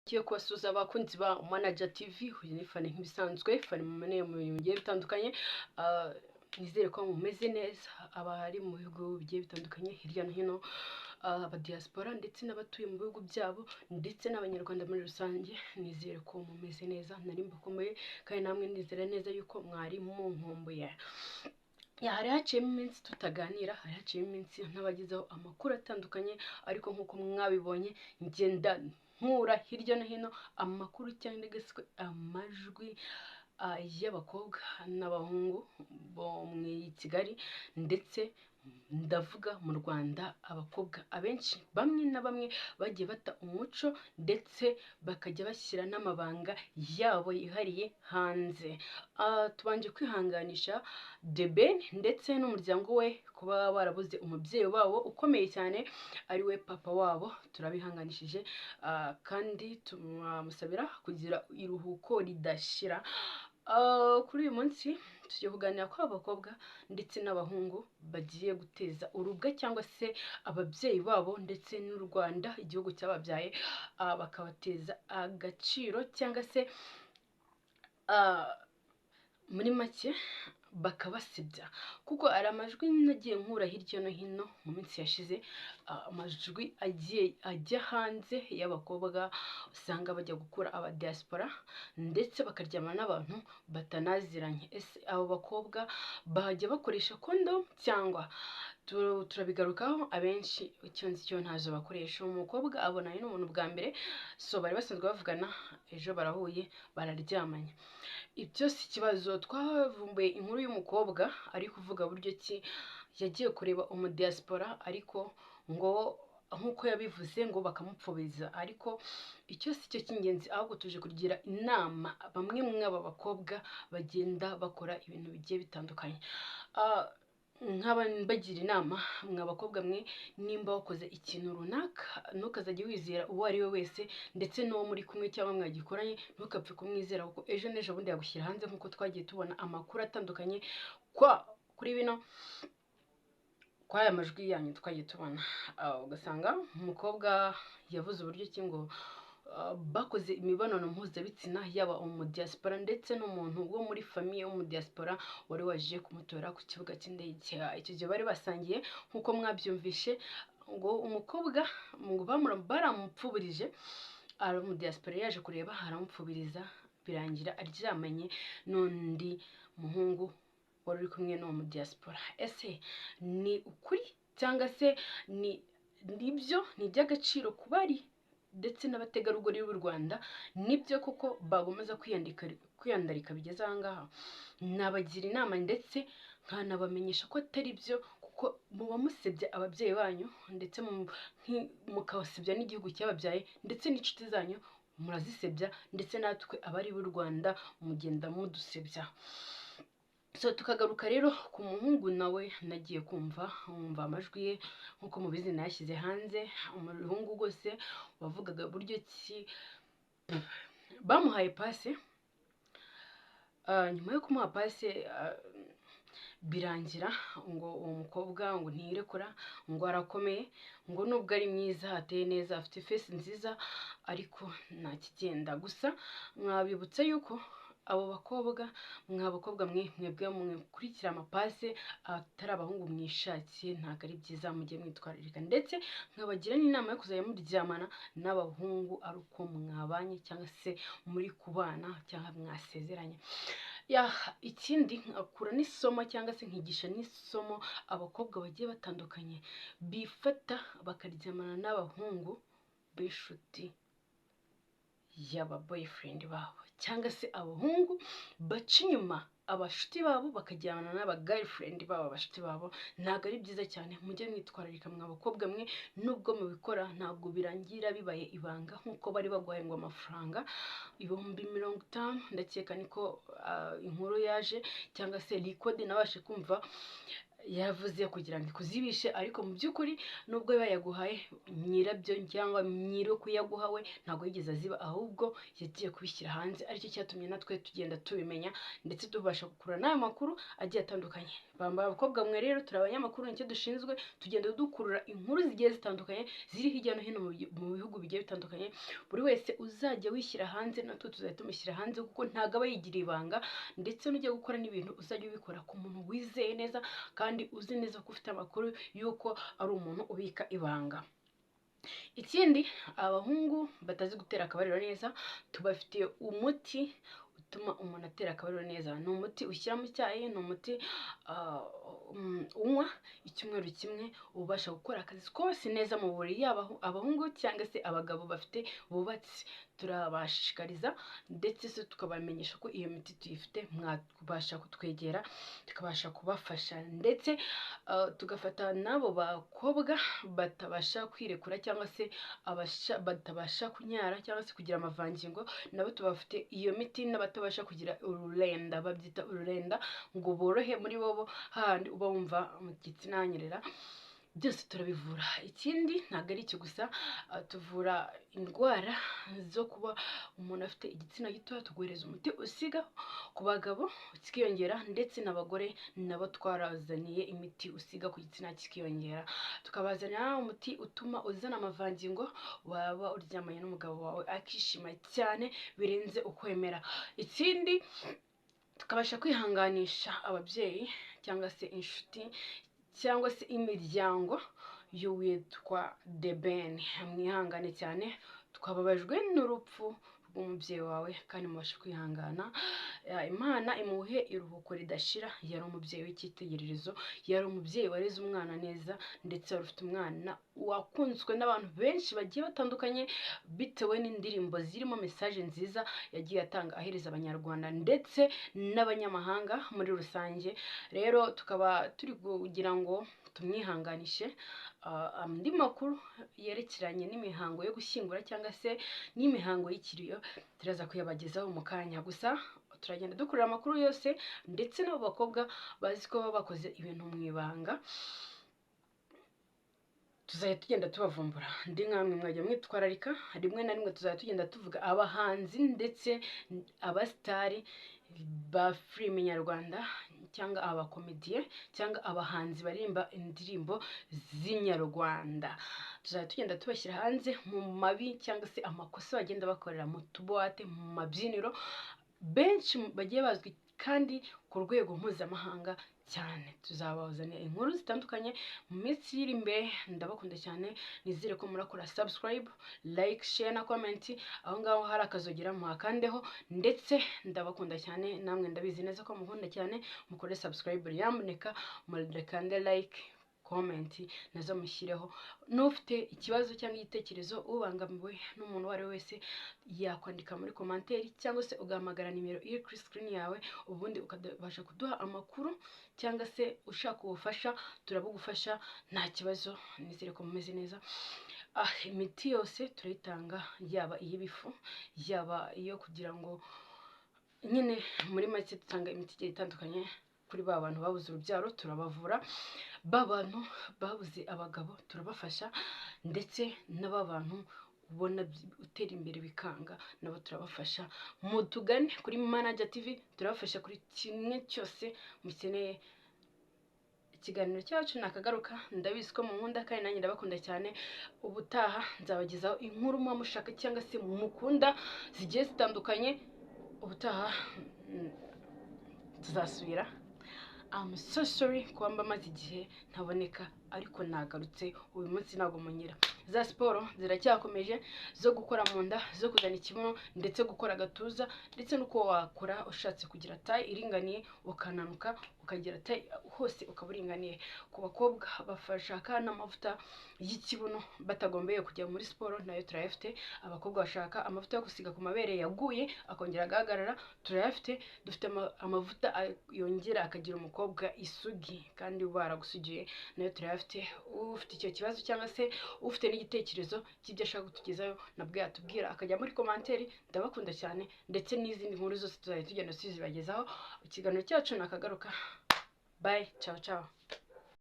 Kiyo kubasuza abakunzi ba Manager TV, uyu ni Fani nk'ibisanzwe, Fani mu bintu bigiye bitandukanye. Nizere ko mumeze neza, abari mu bihugu bigiye bitandukanye hirya no hino, aba diaspora ndetse n'abatuye mu bihugu byabo ndetse n'abanyarwanda muri rusange. Nizere ko mumeze neza, nari mbakomeye kandi namwe nizera neza yuko mwari munkumbuye. Hari haciyemo iminsi tutaganira, hari haciyemo iminsi ntabagezaho amakuru atandukanye, ariko nk'uko mwabibonye ngenda nkura hirya no hino amakuru cyangwa gaswe amajwi y'abakobwa n'abahungu bo mu Kigali ndetse ndavuga mu Rwanda. Abakobwa abenshi bamwe na bamwe bagiye bata umuco ndetse bakajya bashyira n'amabanga yabo yihariye hanze. Tubanje kwihanganisha The Ben ndetse n'umuryango we kuba barabuze umubyeyi wabo ukomeye cyane ari we papa wabo. Turabihanganishije kandi tumumusabira kugira iruhuko ridashira. Kuri uyu munsi tugiye kuganira ko abakobwa ndetse n'abahungu bagiye guteza urubwa cyangwa se ababyeyi babo ndetse n'u Rwanda igihugu cyababyaye bakabateza agaciro cyangwa se muri make bakabasebya, kuko ari amajwi nagiye nkura hirya no hino mu minsi yashize, amajwi agiye ajya hanze y'abakobwa usanga bajya gukura aba diaspora ndetse bakaryama n'abantu batanaziranye. Ese abo bakobwa bajya bakoresha condom cyangwa? Turabigarukaho. Abenshi icyo nzi cyo ntazo bakoresha. Umukobwa abonanye n'umuntu bwa mbere, so bari basanzwe bavugana, ejo barahuye bararyamanye. Ibyo si ikibazo. Twavumbuye inkuru y'umukobwa ari kuvuga buryo ki yagiye kureba umudiaspora ariko ngo nkuko yabivuze ngo bakamupfobeza, ariko icyo si cyo cy'ingenzi, ahubwo tuje kugira inama bamwe mw'aba bakobwa bagenda bakora ibintu bigiye bitandukanye. Nkaba bagira inama mwa bakobwa mwe, nimba wakoze ikintu runaka ntukazajye wizera uwo ari we wese ndetse n'uwo muri kumwe cyangwa mwagikoranye, ntukapfe kumwizera kuko ejo n'ejo bundi yagushyira hanze, nk'uko twagiye tubona amakuru atandukanye kuri bino kwa aya majwi yanyu twagiye tubona. Ugasanga umukobwa yavuze uburyo ki ngo bakoze imibonano mpuzabitsina, yaba umudiaspora ndetse n'umuntu wo muri famiye w'umudiaspora wari waje kumutora ku kibuga cy'indege. Icyo gihe bari basangiye nk'uko mwabyumvishe, ngo umukobwa ngo baramupfuburije, umudiaspora yaje kureba aramupfubiriza, birangira aryamanye n'undi muhungu wari uri kumwe n'uwo mudiaspora. Ese ni ukuri cyangwa se ni iby'agaciro ku bari ndetse n'abategarugori b'u Rwanda? Nibyo koko bagomeza kwiyandarika bigeze aha ngaha? Nabagira inama ndetse nkanabamenyesha ko atari byo, kuko muba musebya ababyeyi banyu ndetse mukabasebya n'igihugu cyababyaye ndetse n'inshuti zanyu murazisebya, ndetse natwe abari b'u Rwanda mugenda mudusebya. So tukagaruka rero ku muhungu nawe nagiye kumva amajwi ye, nkuko mubizi nayashyize hanze. Umuhungu rwose wavugaga buryo ki bamuhaye pase, nyuma yo kumuha pase birangira ngo uwo mukobwa ngo ntirekura, ngo arakomeye, ngo nubwo ari mwiza, ateye neza, afite face nziza, ariko nta kigenda. Gusa mwabibutsa yuko abo bakobwa mwabakobwa mwebwe mukurikira amapase atari abahungu mwishakiye, ntabwo ari byiza, mujye mwitwararika, ndetse nkabagira n'inama yo kuzajya muryamana n'abahungu ari uko mwabanye cyangwa se muri kubana cyangwa mwasezeranye. Ikindi nkakura n'isomo cyangwa se nkigisha n'isomo abakobwa bagiye batandukanye bifata bakaryamana n'abahungu b'inshuti y'aba boyfriend babo, cyangwa se abahungu baca inyuma abashuti babo bakajyana n'aba girlfriend babo abashuti babo. Ntabwo ari byiza cyane, mujye mwitwararika mwa bakobwa mwe. Nubwo mubikora ntabwo birangira bibaye ibanga, nk'uko bari baguhaye ngo amafaranga 50,000, ndakeka niko inkuru yaje, cyangwa se record nabashe kumva yavuze kugira ngo ikuzibishe, ariko mu by'ukuri nubwo bayaguhaye nyirabyo cyangwa nyiri kuyaguha we ntabwo yigeze aziba, ahubwo yagiye kubishyira hanze, aricyo cyatumye natwe tugenda tubimenya ndetse tubasha gukurura n'ayo makuru agiye atandukanye. Bamba abakobwa mwe rero turi abanyamakuru, nicyo dushinzwe, tugenda dukurura inkuru zigiye zitandukanye ziri hirya no hino mu bihugu bigiye bitandukanye. Buri wese uzajya wishyira hanze natwe tuzajya tumushyira hanze, kuko ntabwo aba yigira ibanga, ndetse n'ujya gukora n'ibintu uzajya ubikora ku muntu wizeye neza kandi uzi neza ko ufite amakuru y'uko ari umuntu ubika ibanga. Ikindi, abahungu batazi gutera akabariro neza, tubafitiye umuti utuma umuntu atera akabariro neza. Ni umuti ushyira mu cyayi, ni umuti unywa icyumweru kimwe, ubasha gukora akazi kose neza mu buriri, yaba abahungu cyangwa se abagabo bafite bubatse. Turabashishikariza ndetse se tukabamenyesha ko iyo miti tuyifite, mwabasha kutwegera tukabasha kubafasha, ndetse tugafata n'abo bakobwa batabasha kwirekura cyangwa se batabasha kunyara cyangwa se kugira amavangingo, nabo tubafite iyo miti. N'abatabasha kugira ururenda, babyita ururenda, ngo borohe muri bobo handi uba wumva mu gitsina hanyerera, byose turabivura. Ikindi ntabwo ari icyo gusa, tuvura indwara zo kuba umuntu afite igitsina gito, tuguhereza umuti usiga ku bagabo kikiyongera, ndetse n'abagore nabo twarazaniye imiti usiga ku gitsina kikiyongera. Tukabazanira umuti utuma uzana amavangingo, waba uryamanye n'umugabo wawe akishima cyane birenze ukwemera. Ikindi, tukabasha kwihanganisha ababyeyi cyangwa se inshuti cyangwa se imiryango y'uwitwa The Ben. Mwihangane cyane, twababajwe n'urupfu rw'umubyeyi wawe kandi mubashe kwihangana. Imana imuhe iruhuko ridashira. Yari umubyeyi w'icyitegererezo, yari umubyeyi wareze umwana neza, ndetse wari ufite umwana wakunzwe n'abantu benshi bagiye batandukanye, bitewe n'indirimbo zirimo mesaje nziza yagiye atanga ahereza abanyarwanda ndetse n'abanyamahanga muri rusange. Rero tukaba turi kugira ngo tumwihanganishe. Andi makuru yerekeranye n'imihango yo gushyingura cyangwa se n'imihango y'ikiriyo turaza kuyabagezaho mu kanya. Gusa turagenda dukurura amakuru yose, ndetse n'abo bakobwa bazi ko baba bakoze ibintu mu ibanga tuzajya tugenda tubavumbura. Ndi nkamwe mwajya mwitwararika, rimwe na rimwe tuzajya tugenda tuvuga abahanzi ndetse abasitari ba filime nyarwanda cyangwa abakomediye cyangwa abahanzi baririmba indirimbo z'inyarwanda. Tuzajya tugenda tubashyira hanze mu mabi cyangwa se amakosa bagenda bakorera mu tubuwate, mu mabyiniro, benshi bagiye bazwi kandi ku rwego mpuzamahanga cyane. Tuzabazanira inkuru zitandukanye mu minsi iri imbere. Ndabakunda cyane, nizere ko murakora subscribe, like, share na comment. Aho ngaho hari akazogera muhakandeho, ndetse ndabakunda cyane, namwe ndabizi neza ko mukunda cyane. Mukore subscribe, nyamuneka murekande like, comment nazo mushyireho. N'ufite ikibazo cyangwa igitekerezo, ubangamiwe n'umuntu uwo ari we wese, yakwandika muri komanteri cyangwa se ugahamagara nimero iri kuri screen yawe, ubundi ukabasha kuduha amakuru cyangwa se ushaka ubufasha turabugufasha nta kibazo. Nizere ko mumeze neza. Imiti yose turayitanga, yaba iy'ibifu, yaba iyo kugira ngo nyine muri make dutanga imiti igiye itandukanye. Kuri ba bantu babuze urubyaro turabavura, ba bantu babuze abagabo turabafasha, ndetse n'aba bantu ubona utera imbere bikanga nabo turabafasha. Mutugane kuri Manager TV, turabafasha kuri kimwe cyose mukeneye. Ikiganiro cyacu nakagaruka, ndabizi ko munkunda kandi nanjye ndabakunda cyane. Ubutaha nzabagezaho inkuru muba mushaka cyangwa se mukunda zigiye zitandukanye. Ubutaha tuzasubira. I'm so sorry kuba mbamaze igihe ntaboneka, ariko nagarutse uyu munsi ntabwo munyira. Za siporo ziracyakomeje zo gukora mu nda, zo kuzana ikibuno, ndetse gukora agatuza, ndetse nuko wakora ushatse kugira tayi iringaniye, ukananuka ukagira tayi hose ukaba uringaniye. Ku bakobwa bashaka n'amavuta y'ikibuno batagombeye kujya muri siporo, nayo turayafite. Abakobwa bashaka amavuta yo gusiga ku mabere yaguye akongera agahagarara, turayafite. Dufite amavuta yongera akagira umukobwa isugi kandi baragusugiye, nayo turayafite. Ufite icyo kibazo cyangwa se ufite n'igitekerezo cy'ibyo ashaka kutugezayo, nabwo yatubwira akajya muri komanteri. Ndabakunda cyane, ndetse n'izindi nkuru zose tuzajya tugenda tuzibagezaho. Ikiganiro cyacu nakagaruka. Bye, ciao ciao.